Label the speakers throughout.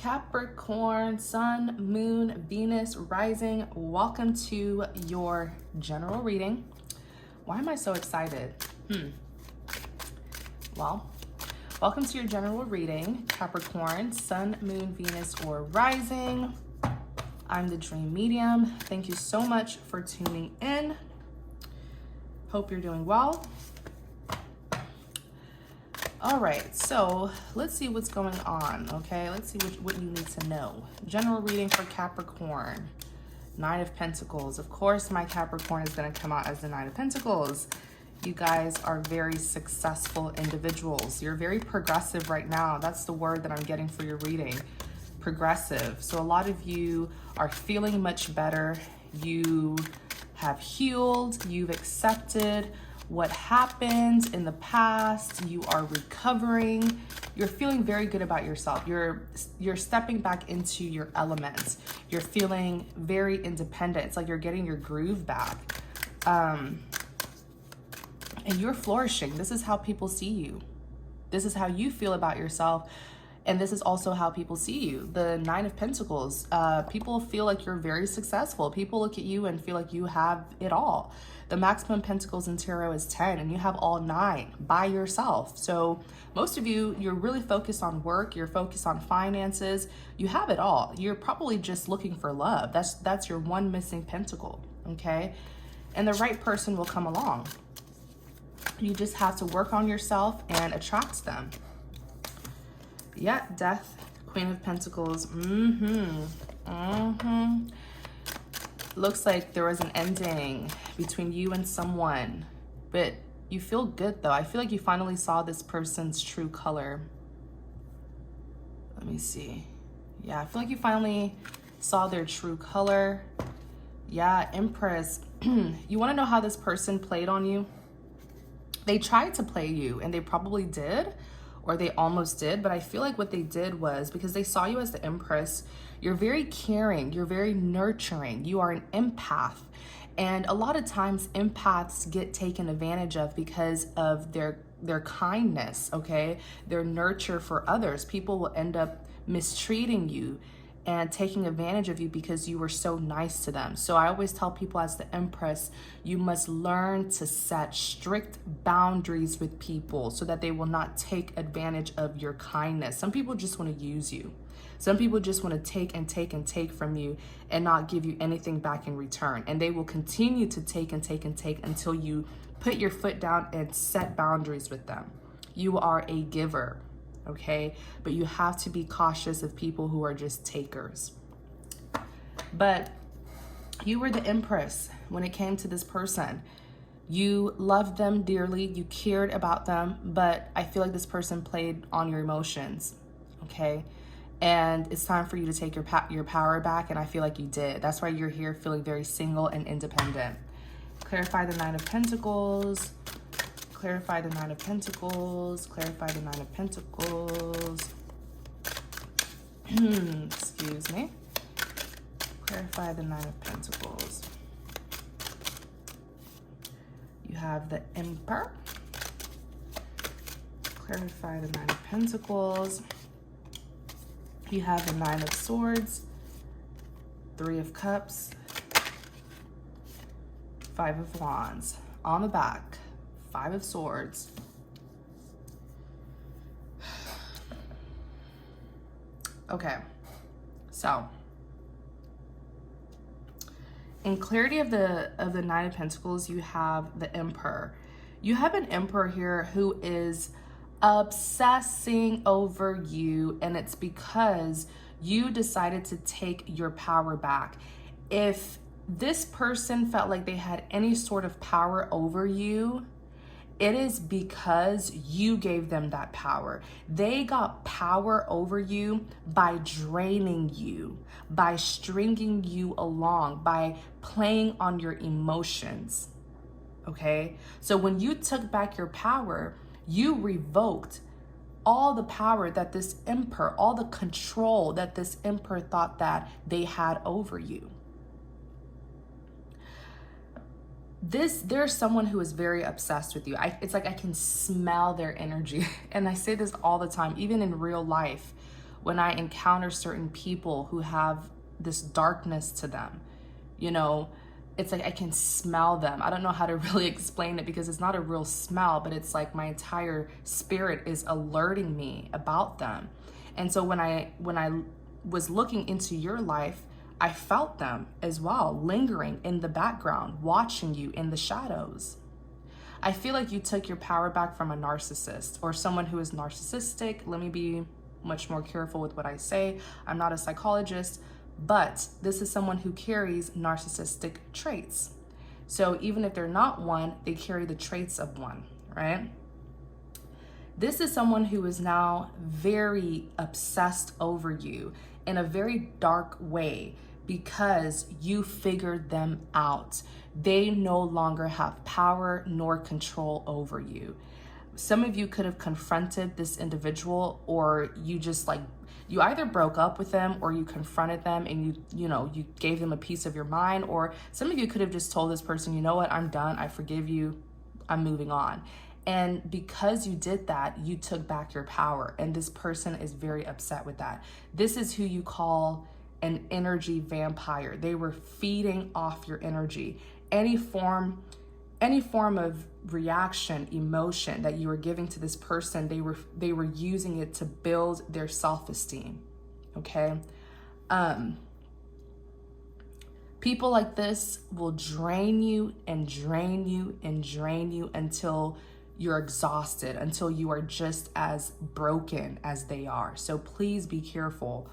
Speaker 1: Capricorn, Sun, Moon, Venus, Rising. Welcome to your general reading. Why am I so excited? Well, welcome to your general reading, Capricorn, Sun, Moon, Venus, or Rising. I'm the Dream Medium. Thank you so much for tuning in. Hope you're doing well. All right, so let's see what's going on, okay? Let's see what you need to know. General reading for Capricorn. Nine of Pentacles. Of course, my Capricorn is going to come out as the Nine of Pentacles. You guys are very successful individuals. You're very progressive right now. That's the word that I'm getting for your reading. Progressive. So a lot of you are feeling much better. You have healed. You've accepted what happened in the past. You are recovering. You're feeling very good about yourself. You're stepping back into your element. You're feeling very independent. It's like you're getting your groove back. And you're flourishing. This is how people see you. This is how you feel about yourself. And this is also how people see you. The Nine of Pentacles. People feel like you're very successful. People look at you and feel like you have it all. The maximum Pentacles in tarot is 10, and you have all 9 by yourself. So most of you, you're really focused on work. You're focused on finances. You have it all. You're probably just looking for love. That's your one missing pentacle, okay? And the right person will come along. You just have to work on yourself and attract them. Yeah, Death, Queen of Pentacles. Looks like there was an ending between you and someone, but you feel good though. I feel like you finally saw this person's true color. Let me see. Yeah, I feel like you finally saw their true color. Yeah, Empress. You want to know how this person played on you? They tried to play you, and they probably did, or they almost did, but I feel like what they did was, because they saw you as the Empress, you're very caring, you're very nurturing, you are an empath. And a lot of times empaths get taken advantage of because of their kindness, okay? Their nurture for others. People will end up mistreating you and taking advantage of you because you were so nice to them. So I always tell people, as the Empress, you must learn to set strict boundaries with people so that they will not take advantage of your kindness. Some people just want to use you. Some people just want to take and take and take from you and not give you anything back in return. And they will continue to take and take and take until you put your foot down and set boundaries with them. You are a giver. Okay, but you have to be cautious of people who are just takers. But you were the Empress when it came to this person. You loved them dearly, you cared about them, but I feel like this person played on your emotions, okay? And it's time for you to take your power back, and I feel like you did. That's why you're here feeling very single and independent. Clarify the Nine of Pentacles. Clarify the Nine of Pentacles. Clarify the Nine of Pentacles. Excuse me. Clarify the Nine of Pentacles. You have the Emperor. Clarify the Nine of Pentacles. You have the Nine of Swords. Three of Cups. Five of Wands. On the back. Five of Swords. Okay, so in clarity of the Nine of Pentacles, you have the Emperor. You have an Emperor here who is obsessing over you, and it's because you decided to take your power back. If this person felt like they had any sort of power over you, it is because you gave them that power. They got power over you by draining you, by stringing you along, by playing on your emotions, okay? So when you took back your power, you revoked all the power that this Emperor, all the control that this Emperor thought that they had over you. There's someone who is very obsessed with you. It's like I can smell their energy. And I say this all the time, even in real life. when I encounter certain people who have this darkness to them, you know, it's like I can smell them. I don't know how to really explain it because it's not a real smell, but it's like my entire spirit is alerting me about them. And so when I was looking into your life, I felt them as well, lingering in the background, watching you in the shadows. I feel like you took your power back from a narcissist or someone who is narcissistic. Let me be much more careful with what I say. I'm not a psychologist, but this is someone who carries narcissistic traits. So even if they're not one, they carry the traits of one, right? This is someone who is now very obsessed over you in a very dark way because you figured them out. They no longer have power nor control over you. Some of you could have confronted this individual, or you just like, you either broke up with them or you confronted them and you gave them a piece of your mind, or some of you could have just told this person, you know what, I'm done, I forgive you, I'm moving on. And because you did that, you took back your power, and this person is very upset with that. This is who you call an energy vampire. They were feeding off your energy. Any form of reaction, emotion that you were giving to this person, they were using it to build their self-esteem. Okay? People like this will drain you and drain you and drain you until you're exhausted, until you are just as broken as they are. So please be careful.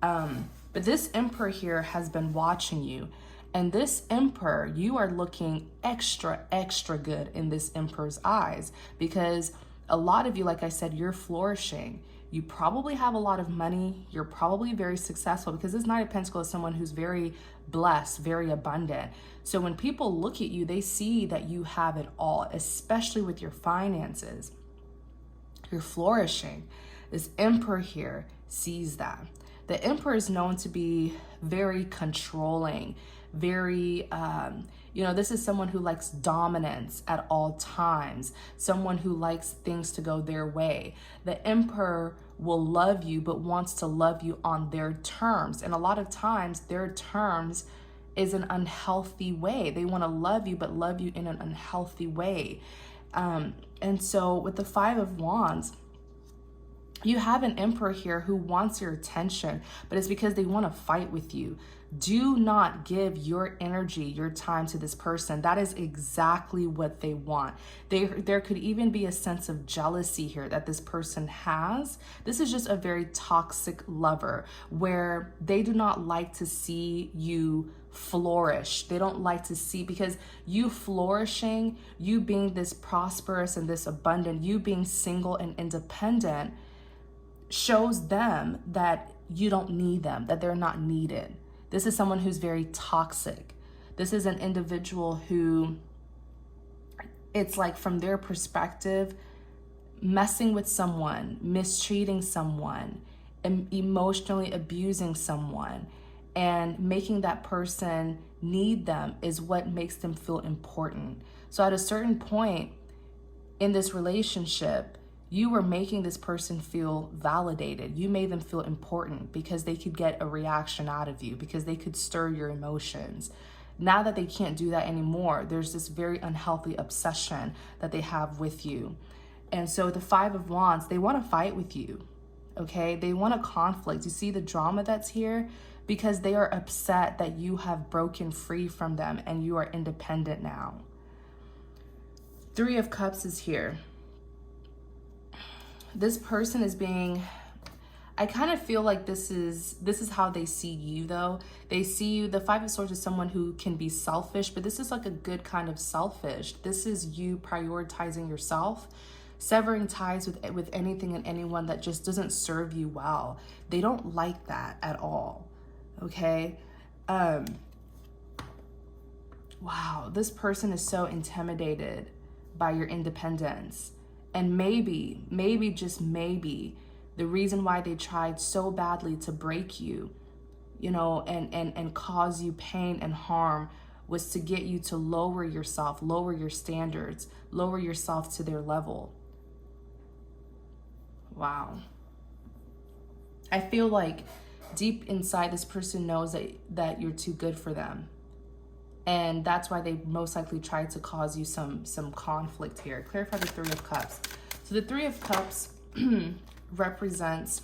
Speaker 1: But this Emperor here has been watching you. And this Emperor, you are looking extra, extra good in this Emperor's eyes, because a lot of you, like I said, you're flourishing. You probably have a lot of money. You're probably very successful, because this Knight of Pentacles is someone who's very blessed, very abundant. So when people look at you, they see that you have it all, especially with your finances. You're flourishing. This Emperor here sees that. The Emperor is known to be very controlling, very, this is someone who likes dominance at all times, someone who likes things to go their way. The Emperor will love you, but wants to love you on their terms. And a lot of times their terms is an unhealthy way. They want to love you, but love you in an unhealthy way. And so with the Five of Wands, you have an Emperor here who wants your attention, but it's because they want to fight with you. Do not give your energy, your time to this person. That is exactly what they want. There could even be a sense of jealousy here that this person has. This is just a very toxic lover where they do not like to see you flourish. They don't like to see, because you flourishing, you being this prosperous and this abundant, you being single and independent, shows them that you don't need them, that they're not needed. This is someone who's very toxic. This is an individual who, it's like from their perspective, messing with someone, mistreating someone, emotionally abusing someone, and making that person need them is what makes them feel important. So at a certain point in this relationship, you were making this person feel validated. You made them feel important because they could get a reaction out of you, because they could stir your emotions. Now that they can't do that anymore, there's this very unhealthy obsession that they have with you. And so the Five of Wands, they want to fight with you, okay? They want a conflict. You see the drama that's here? Because they are upset that you have broken free from them and you are independent now. Three of Cups is here. This person is being, I kind of feel like this is how they see you though. They see you, the Five of Swords is someone who can be selfish, but this is like a good kind of selfish. This is you prioritizing yourself, severing ties with anything and anyone that just doesn't serve you well. They don't like that at all, okay? Wow, this person is so intimidated by your independence. And maybe, just maybe, the reason why they tried so badly to break you, and cause you pain and harm was to get you to lower yourself, lower your standards, lower yourself to their level. Wow. I feel like deep inside this person knows that you're too good for them. And that's why they most likely tried to cause you some conflict here. Clarify the Three of Cups. So the Three of Cups represents,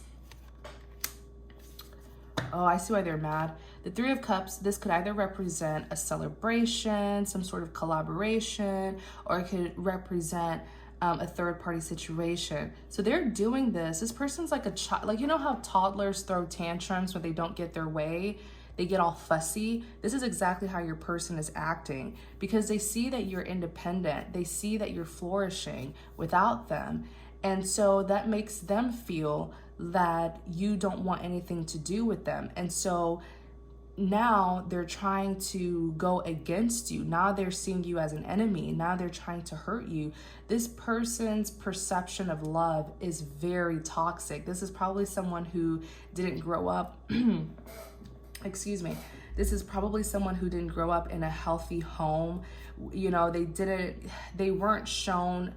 Speaker 1: oh, I see why they're mad. The Three of Cups, this could either represent a celebration, some sort of collaboration, or it could represent a third-party situation. So they're doing this. This person's like a child. Like, you know how toddlers throw tantrums when they don't get their way? They get all fussy. This is exactly how your person is acting, because they see that you're independent. They see that you're flourishing without them. And so that makes them feel that you don't want anything to do with them. And so now they're trying to go against you. Now they're seeing you as an enemy. Now they're trying to hurt you. This person's perception of love is very toxic. This is probably someone who didn't grow up excuse me. This is probably someone who didn't grow up in a healthy home. You know, they weren't shown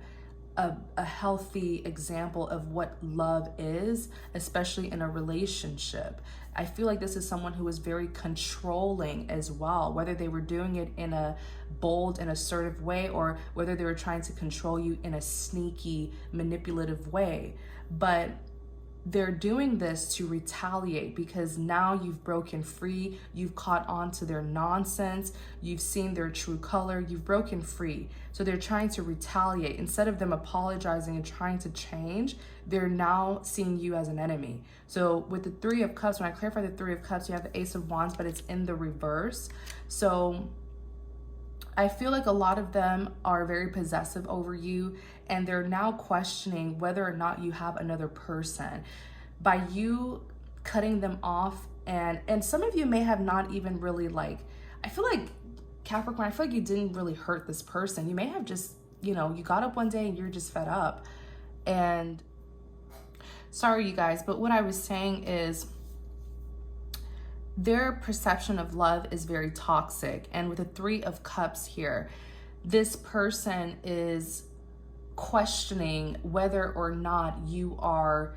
Speaker 1: a healthy example of what love is, especially in a relationship. I feel like this is someone who is very controlling as well, whether they were doing it in a bold and assertive way or whether they were trying to control you in a sneaky, manipulative way. But they're doing this to retaliate because now you've broken free, you've caught on to their nonsense, you've seen their true color, you've broken free. So they're trying to retaliate. Instead of them apologizing and trying to change, they're now seeing you as an enemy. So with the Three of Cups, when I clarify the Three of Cups, you have the Ace of Wands, but it's in the reverse. So I feel like a lot of them are very possessive over you, and they're now questioning whether or not you have another person. By you cutting them off, and some of you may have not even really I feel like Capricorn, I feel like you didn't really hurt this person. You may have just, you got up one day and you're just fed up. And sorry, you guys, but what I was saying is their perception of love is very toxic. And with the Three of Cups here, this person is questioning whether or not you are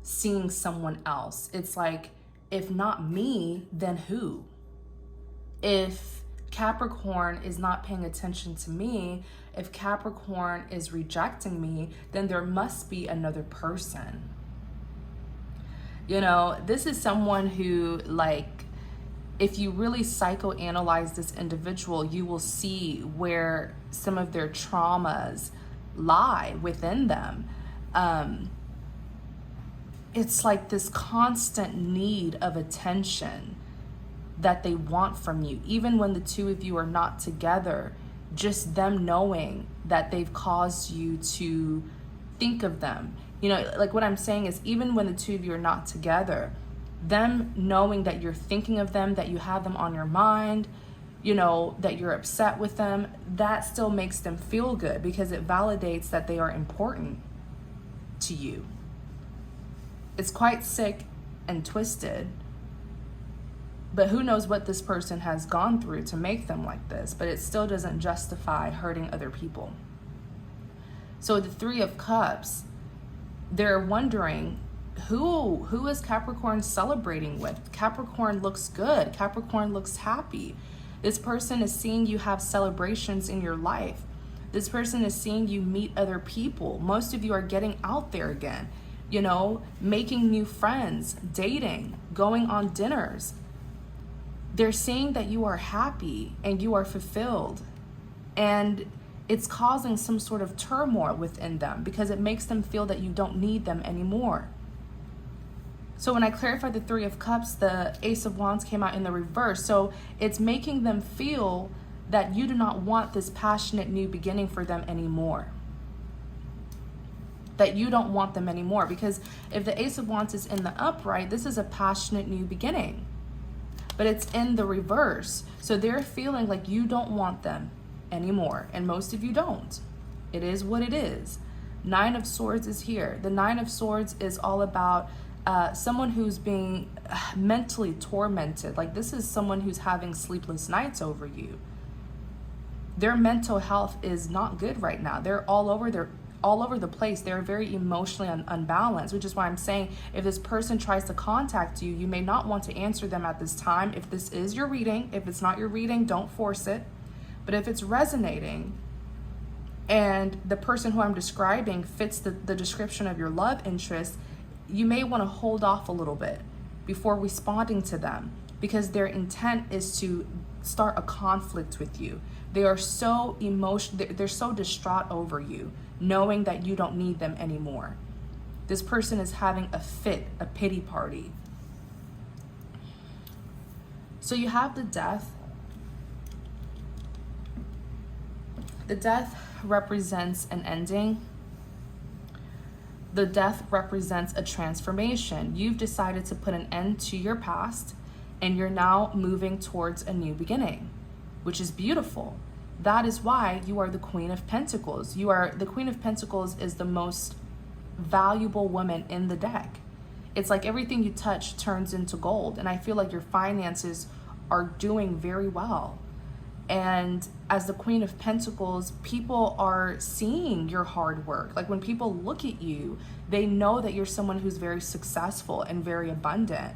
Speaker 1: seeing someone else. It's like, if not me, then who? If Capricorn is not paying attention to me, if Capricorn is rejecting me, then there must be another person. This is someone who, if you really psychoanalyze this individual, you will see where some of their traumas lie within them. It's like this constant need of attention that they want from you, even when the two of you are not together. Just them knowing that they've caused you to think of them. What I'm saying is, even when the two of you are not together, them knowing that you're thinking of them, that you have them on your mind, that you're upset with them, that still makes them feel good because it validates that they are important to you. It's quite sick and twisted, but who knows what this person has gone through to make them like this, but it still doesn't justify hurting other people. So the Three of Cups, they're wondering, who is Capricorn celebrating with? Capricorn looks good. Capricorn looks happy. This person is seeing you have celebrations in your life. This person is seeing you meet other people. Most of you are getting out there again, making new friends, dating, going on dinners. They're seeing that you are happy and you are fulfilled. And it's causing some sort of turmoil within them because it makes them feel that you don't need them anymore. So when I clarified the Three of Cups, the Ace of Wands came out in the reverse. So it's making them feel that you do not want this passionate new beginning for them anymore. That you don't want them anymore. Because if the Ace of Wands is in the upright, this is a passionate new beginning. But it's in the reverse. So they're feeling like you don't want them anymore. And most of you don't. It is what it is. Nine of Swords is here. The Nine of Swords is all about someone who's being mentally tormented. This is someone who's having sleepless nights over you. Their mental health is not good right now. They're all over all over the place. They're very emotionally unbalanced, which is why I'm saying if this person tries to contact you, you may not want to answer them at this time. If this is your reading, if it's not your reading, don't force it. But if it's resonating and the person who I'm describing fits the description of your love interest, you may want to hold off a little bit before responding to them, because their intent is to start a conflict with you. They are so they're so distraught over you, knowing that you don't need them anymore. This person is having a fit, a pity party. So you have the Death. The Death represents an ending. The Death represents a transformation. You've decided to put an end to your past, and you're now moving towards a new beginning, which is beautiful. That is why you are the Queen of Pentacles. The Queen of Pentacles is the most valuable woman in the deck. It's like everything you touch turns into gold. And I feel like your finances are doing very well. And as the Queen of Pentacles, people are seeing your hard work. Like when people look at you, they know that you're someone who's very successful and very abundant.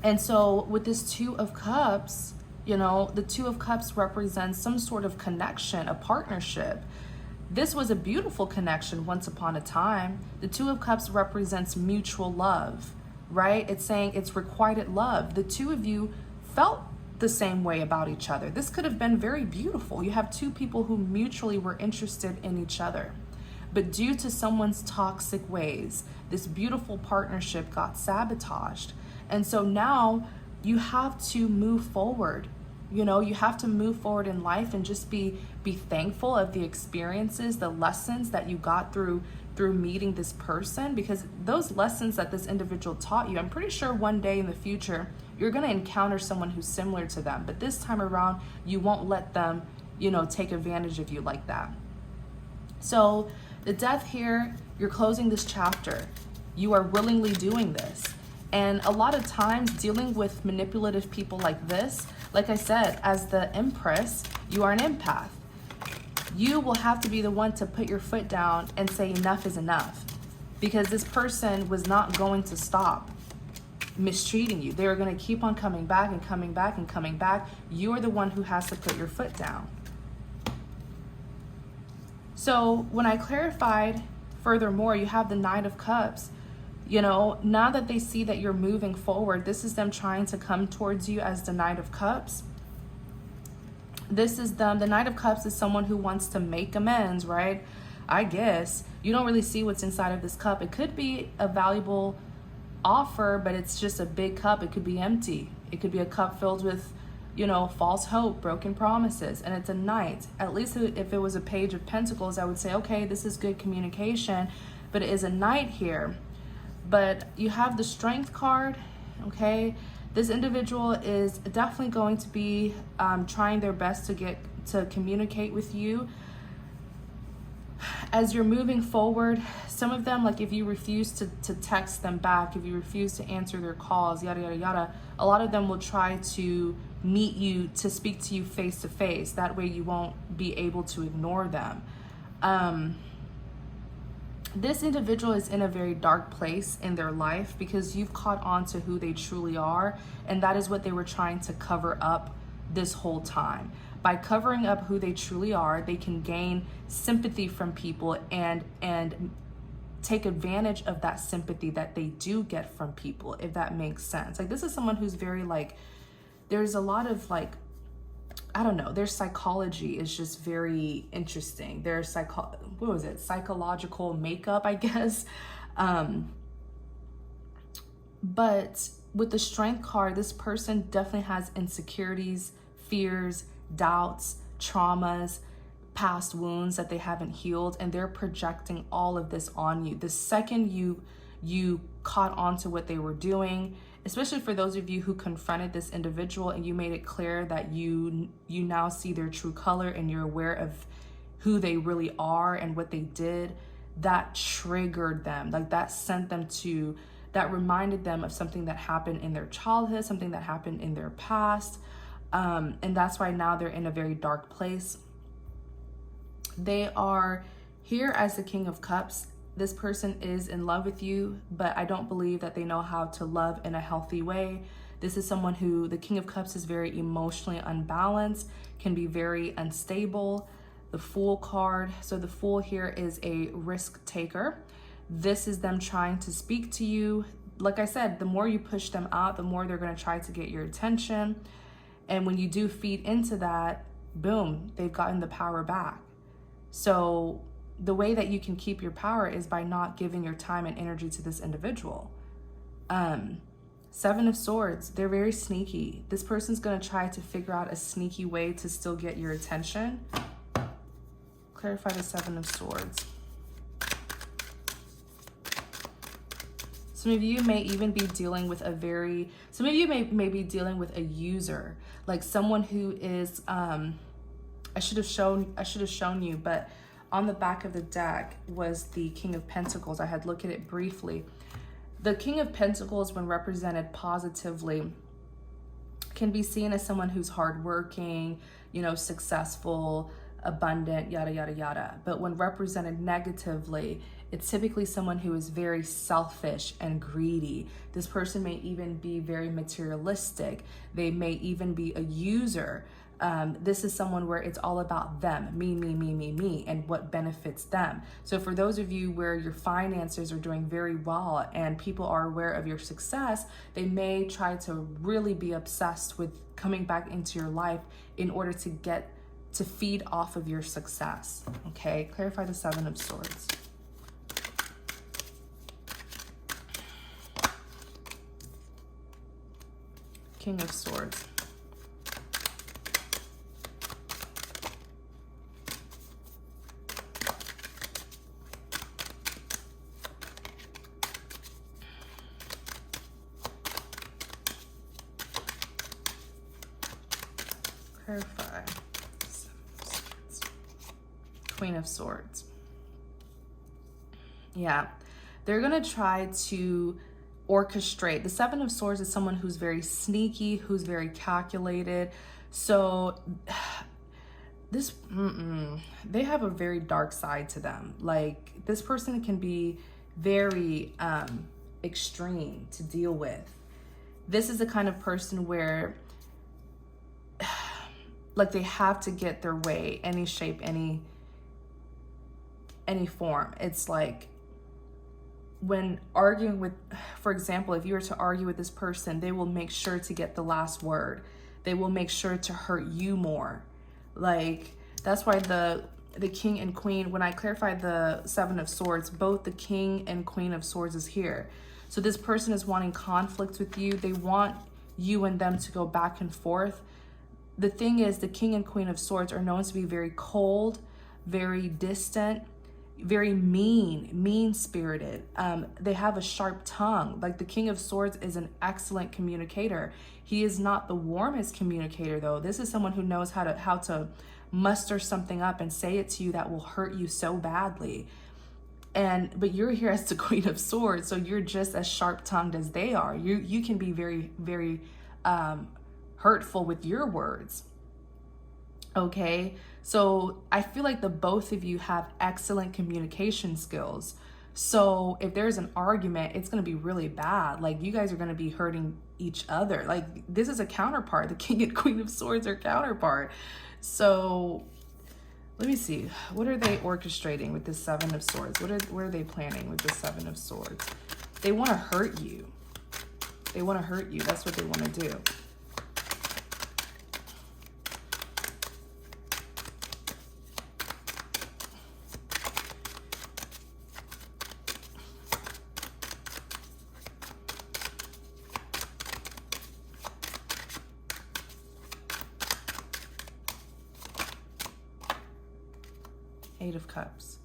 Speaker 1: And so with this Two of Cups, you know, the Two of Cups represents some sort of connection, a partnership. This was a beautiful connection once upon a time. The Two of Cups represents mutual love, right? It's saying it's requited love. The two of you felt the same way about each other. This could have been very beautiful. You have two people who mutually were interested in each other. But due to someone's toxic ways, this beautiful partnership got sabotaged. And so now you have to move forward. You know, you have to move forward in life and just be thankful of the experiences, the lessons that you got through meeting this person, because those lessons that this individual taught you, I'm pretty sure one day in the future, you're going to encounter someone who's similar to them. But this time around, you won't let them, you know, take advantage of you like that. So the Death here, you're closing this chapter. You are willingly doing this. And a lot of times dealing with manipulative people like this, like I said, as the Empress, you are an empath. You will have to be the one to put your foot down and say enough is enough, because this person was not going to stop mistreating you. They're going to keep on coming back and coming back and coming back. You are the one who has to put your foot down. So when I clarified furthermore, you have the Knight of Cups. You know, now that they see that you're moving forward, this is them trying to come towards you as the Knight of Cups. This is them. The Knight of Cups is someone who wants to make amends, right? I guess. You don't really see what's inside of this cup. It could be a valuable offer, but it's just a big cup. It could be empty. It could be a cup filled with, you know, false hope, broken promises, and it's a Knight. At least if it was a Page of Pentacles, I would say, okay, this is good communication, but it is a Knight here. But you have the Strength card, okay? This individual is definitely going to be trying their best to communicate with you. As you're moving forward, some of them, like if you refuse to text them back, if you refuse to answer their calls, yada, yada, yada, a lot of them will try to meet you, to speak to you face to face. That way you won't be able to ignore them. This individual is in a very dark place in their life because you've caught on to who they truly are, and that is what they were trying to cover up this whole time. By covering up who they truly are, they can gain sympathy from people and take advantage of that sympathy that they do get from people, if that makes sense. Like, this is someone who's very, like, there's a lot of, like, I don't know, their psychology is just very interesting. Their psychological makeup, I guess. But with the Strength card, this person definitely has insecurities, fears, doubts, traumas, past wounds that they haven't healed, and they're projecting all of this on you. The second you caught on to what they were doing, especially for those of you who confronted this individual and you made it clear that you now see their true color and you're aware of who they really are and what they did, that triggered them. Like, that sent them to, that reminded them of something that happened in their childhood, something that happened in their past. And that's why now they're in a very dark place. They are Here as the King of Cups, this person is in love with you, but I don't believe that they know how to love in a healthy way. This is someone who, the King of Cups is very emotionally unbalanced, can be very unstable. The Fool card. So the Fool here is a risk taker. This is them trying to speak to you. Like I said, the more you push them out, the more they're going to try to get your attention. And when you do feed into that, boom, they've gotten the power back. So the way that you can keep your power is by not giving your time and energy to this individual. Seven of Swords, they're very sneaky. This person's going to try to figure out a sneaky way to still get your attention. Clarify the Seven of Swords. Some of you may even be dealing with some of you may be dealing with a user, like someone who is, I should have shown you, but on the back of the deck was the King of Pentacles. I had looked at it briefly. The King of Pentacles, when represented positively, can be seen as someone who's hardworking, successful, abundant, yada, yada, yada. But when represented negatively, it's typically someone who is very selfish and greedy. This person may even be very materialistic. They may even be a user. This is someone where it's all about them, me, and what benefits them. So for those of you where your finances are doing very well and people are aware of your success, they may try to really be obsessed with coming back into your life in order to feed off of your success. Okay, clarify the Seven of Swords. King of Swords. Clarify. Queen of Swords. Yeah, they're gonna try to orchestrate. The Seven of Swords is someone who's very sneaky, who's very calculated. So they have a very dark side to them. Like, this person can be very extreme to deal with. This is the kind of person where like they have to get their way, any shape, any form. It's like when arguing with, for example, if you were to argue with this person, they will make sure to get the last word. They will make sure to hurt you more. Like, that's why the King and Queen, when I clarify the Seven of Swords, both the King and Queen of Swords is here. So this person is wanting conflict with you. They want you and them to go back and forth. The thing is, the King and Queen of Swords are known to be very cold, very distant, very mean-spirited. They have a sharp tongue. Like, the King of Swords is an excellent communicator. He is not the warmest communicator, though. This is someone who knows how to muster something up and say it to you that will hurt you so badly. But you're here as the Queen of Swords, so you're just as sharp-tongued as they are. You can be very, very hurtful with your words. Okay, so I feel like the both of you have excellent communication skills. So if there's an argument, it's going to be really bad. Like, you guys are going to be hurting each other. Like, this is a counterpart. The King and Queen of Swords are counterpart. So let me see. What are they orchestrating with the Seven of Swords? What are they planning with the Seven of Swords? They want to hurt you. They want to hurt you. That's what they want to do. Eight of Cups.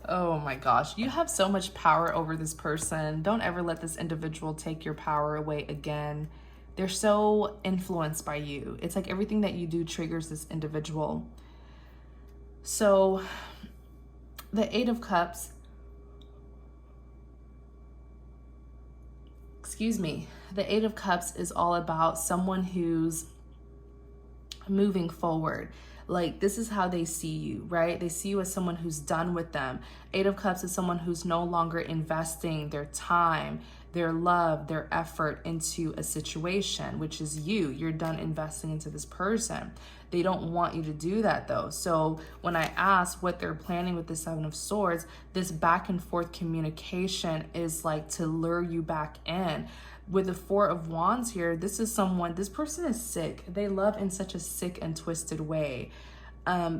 Speaker 1: Oh my gosh, you have so much power over this person. Don't ever let this individual take your power away again. They're so influenced by you. It's like everything that you do triggers this individual. So the Eight of Cups excuse me, the Eight of Cups is all about someone who's moving forward. Like, this is how they see you, right? They see you as someone who's done with them. Eight of Cups is someone who's no longer investing their time, their love, their effort into a situation, which is you. You're done investing into this person. They don't want you to do that though. So when I ask what they're planning with the Seven of Swords, this back and forth communication is like to lure you back in. With the Four of Wands here, this person is sick. They love in such a sick and twisted way.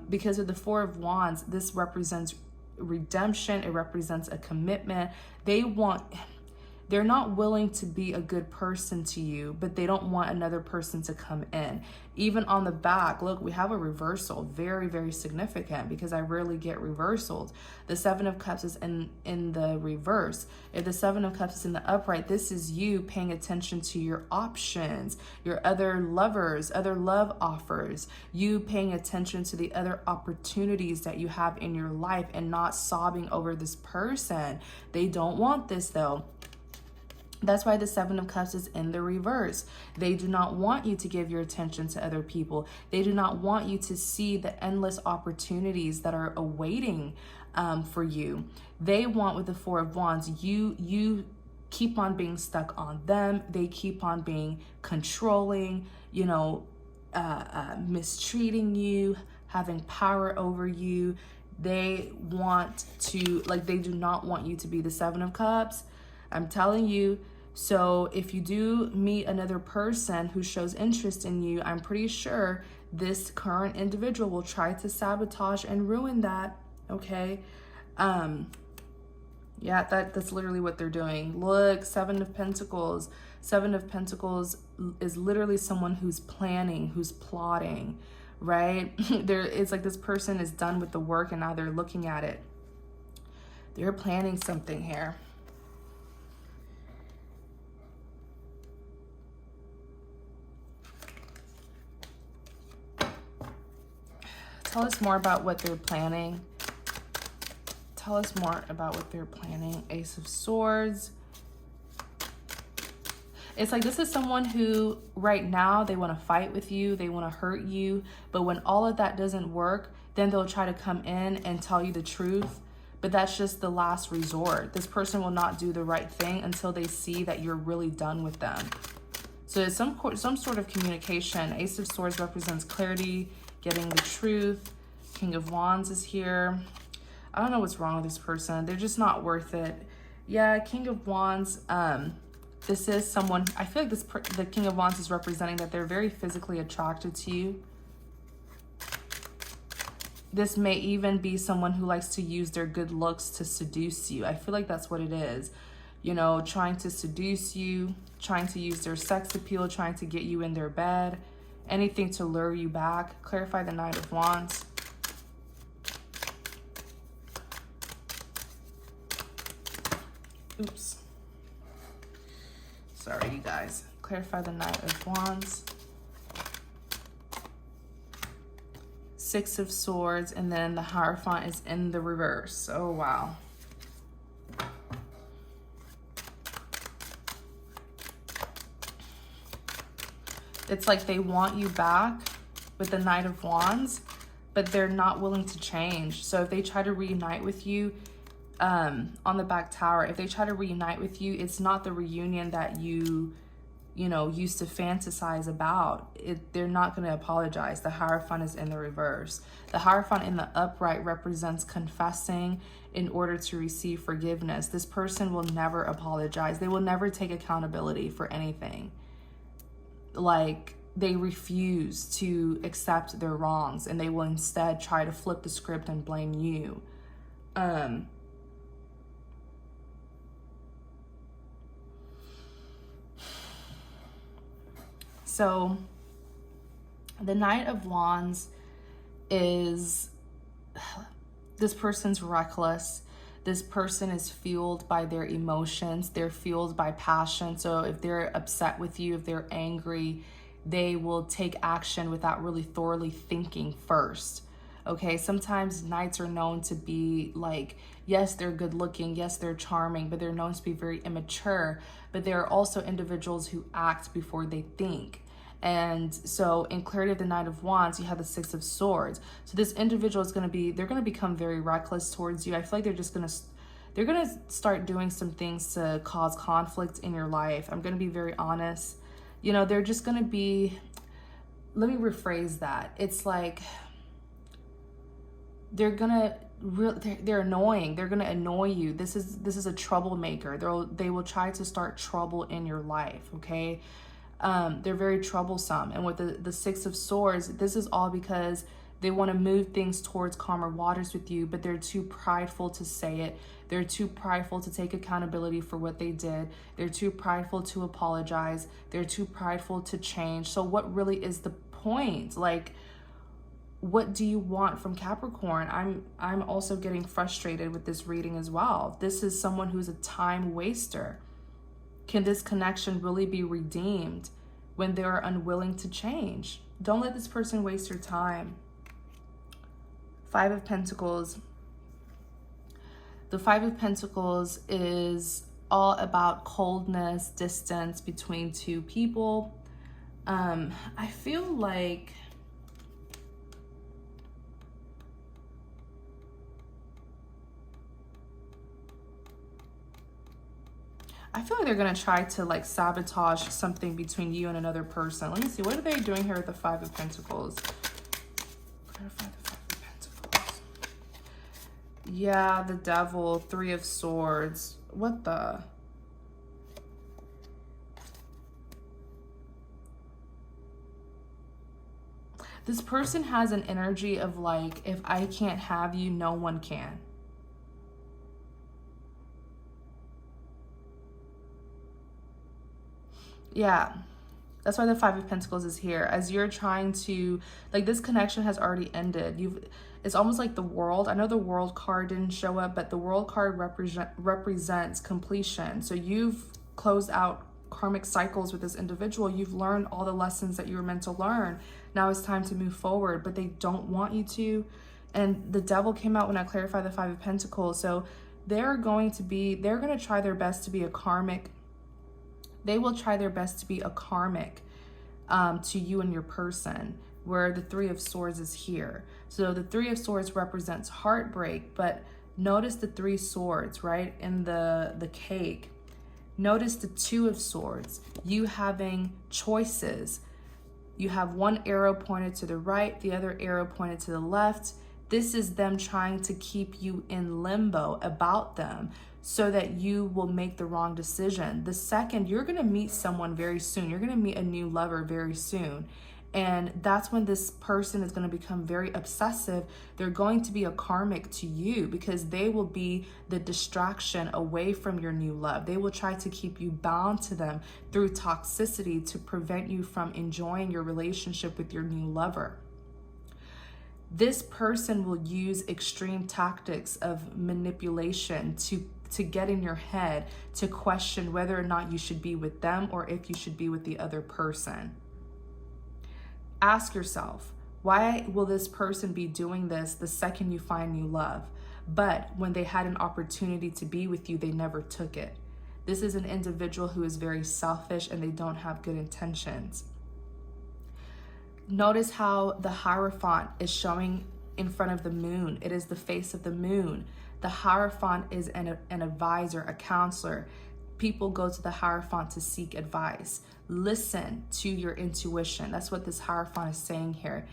Speaker 1: Because with the Four of Wands, this represents redemption. It represents a commitment. They're not willing to be a good person to you, but they don't want another person to come in. Even on the back, look, we have a reversal. Very, very significant, because I rarely get reversals. The Seven of Cups is in the reverse. If the Seven of Cups is in the upright, this is you paying attention to your options, your other lovers, other love offers, you paying attention to the other opportunities that you have in your life and not sobbing over this person. They don't want this though. That's why the Seven of Cups is in the reverse. They do not want you to give your attention to other people. They do not want you to see the endless opportunities that are awaiting for you. They want, with the Four of Wands, you keep on being stuck on them. They keep on being controlling, mistreating you, having power over you. They want to, they do not want you to be the Seven of Cups. I'm telling you. So if you do meet another person who shows interest in you, I'm pretty sure this current individual will try to sabotage and ruin that. Okay. Yeah, that's literally what they're doing. Look, Seven of Pentacles. Seven of Pentacles is literally someone who's planning, who's plotting, right? It's like this person is done with the work and now they're looking at it. They're planning something here. Tell us more about what they're planning. Tell us more about what they're planning. Ace of Swords. It's like this is someone who right now they want to fight with you. They want to hurt you. But when all of that doesn't work, then they'll try to come in and tell you the truth. But that's just the last resort. This person will not do the right thing until they see that you're really done with them. So it's some sort of communication. Ace of Swords represents clarity, getting the truth. King of Wands is here. I don't know what's wrong with this person. They're just not worth it. Yeah, King of Wands. This is someone, I feel like the King of Wands is representing that they're very physically attracted to you. This may even be someone who likes to use their good looks to seduce you. I feel like that's what it is. Trying to seduce you, trying to use their sex appeal, trying to get you in their bed, anything to lure you back. Clarify the Knight of Wands. Oops. Sorry, you guys. Clarify the Knight of Wands. Six of Swords, and then the Hierophant is in the reverse. Oh, wow. It's like they want you back with the Knight of Wands, but they're not willing to change. So if they try to reunite with you, on the back tower, if they try to reunite with you, it's not the reunion that you used to fantasize about. They're not going to apologize. The Hierophant is in the reverse. The Hierophant in the upright represents confessing in order to receive forgiveness. This person will never apologize. They will never take accountability for anything. They refuse to accept their wrongs, and they will instead try to flip the script and blame you. So the Knight of Wands is, this person's reckless. This person is fueled by their emotions. They're fueled by passion. So if they're upset with you, if they're angry, they will take action without really thoroughly thinking first. Okay, sometimes knights are known to be like, yes, they're good looking, yes, they're charming, but they're known to be very immature. But there are also individuals who act before they think. And so in clarity of the Knight of Wands, you have the Six of Swords. So this individual is going to be, they're going to become very reckless towards you. I feel like they're going to start doing some things to cause conflict in your life. I'm going to be very honest. You know, they're just going to be, let me rephrase that. It's like, they're annoying. They're gonna annoy you. This is a troublemaker. They will try to start trouble in your life. Okay, they're very troublesome. And with the Six of Swords, this is all because they want to move things towards calmer waters with you, but they're too prideful to say it. They're too prideful to take accountability for what they did. They're too prideful to apologize. They're too prideful to change. So what really is the point? Like, what do you want from Capricorn? I'm also getting frustrated with this reading as well. This is someone who's a time waster. Can this connection really be redeemed when they are unwilling to change? Don't let this person waste your time. Five of Pentacles. The Five of Pentacles is all about coldness, distance between two people. I feel like they're going to try to like sabotage something between you and another person. Let me see. What are they doing here with the Five of Pentacles? Clarify the Five of Pentacles. Yeah, the Devil, Three of Swords. What the? This person has an energy of like, if I can't have you, no one can. Yeah, that's why the Five of Pentacles is here. As you're trying to, like, this connection has already ended. It's almost like the World. I know the World card didn't show up, but the World card represents completion. So you've closed out karmic cycles with this individual. You've learned all the lessons that you were meant to learn. Now it's time to move forward, but they don't want you to. And the Devil came out when I clarified the Five of Pentacles. So they're going to try their best to be a karmic. They will try their best to be a karmic to you and your person, where the Three of Swords is here. So the Three of Swords represents heartbreak, but notice the Three Swords, right? In the cake. Notice the Two of Swords, you having choices. You have one arrow pointed to the right, the other arrow pointed to the left. This is them trying to keep you in limbo about them, so that you will make the wrong decision. The second, you're gonna meet someone very soon. You're gonna meet a new lover very soon. And that's when this person is gonna become very obsessive. They're going to be a karmic to you because they will be the distraction away from your new love. They will try to keep you bound to them through toxicity to prevent you from enjoying your relationship with your new lover. This person will use extreme tactics of manipulation to get in your head, to question whether or not you should be with them or if you should be with the other person. Ask yourself, why will this person be doing this the second you find new love? But when they had an opportunity to be with you, they never took it. This is an individual who is very selfish and they don't have good intentions. Notice how the Hierophant is showing in front of the moon. It is the face of the moon. The Hierophant is an advisor, a counselor. People go to the Hierophant to seek advice. Listen to your intuition. That's what this Hierophant is saying here.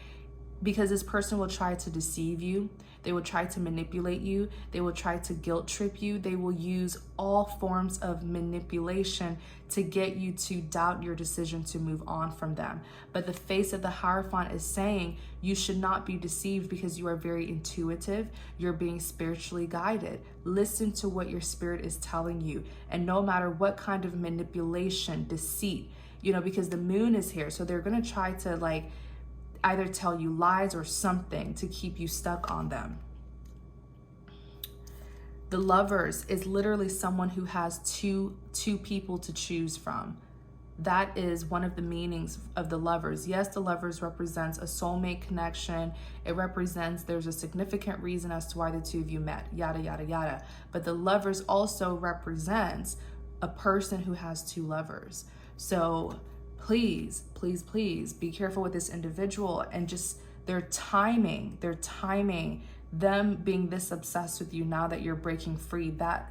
Speaker 1: Because this person will try to deceive you. They will try to manipulate you. They will try to guilt trip you. They will use all forms of manipulation to get you to doubt your decision to move on from them. But the face of the Hierophant is saying you should not be deceived because you are very intuitive. You're being spiritually guided. Listen to what your spirit is telling you. And no matter what kind of manipulation, deceit, because the moon is here. So they're going to try to either tell you lies or something to keep you stuck on them. The Lovers is literally someone who has two people to choose from. That is one of the meanings of the Lovers. Yes, the Lovers represents a soulmate connection. It represents there's a significant reason as to why the two of you met, yada, yada, yada. But the Lovers also represents a person who has two lovers. So please, please, please be careful with this individual, and just their timing, them being this obsessed with you now that you're breaking free, that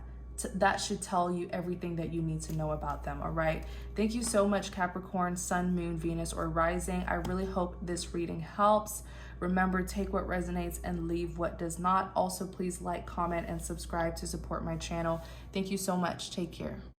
Speaker 1: should tell you everything that you need to know about them. All right, thank you so much, Capricorn, Sun, Moon, Venus, or Rising. I really hope this reading helps. Remember, take what resonates and leave what does not. Also, please like, comment, and subscribe to support my channel. Thank you so much. Take care.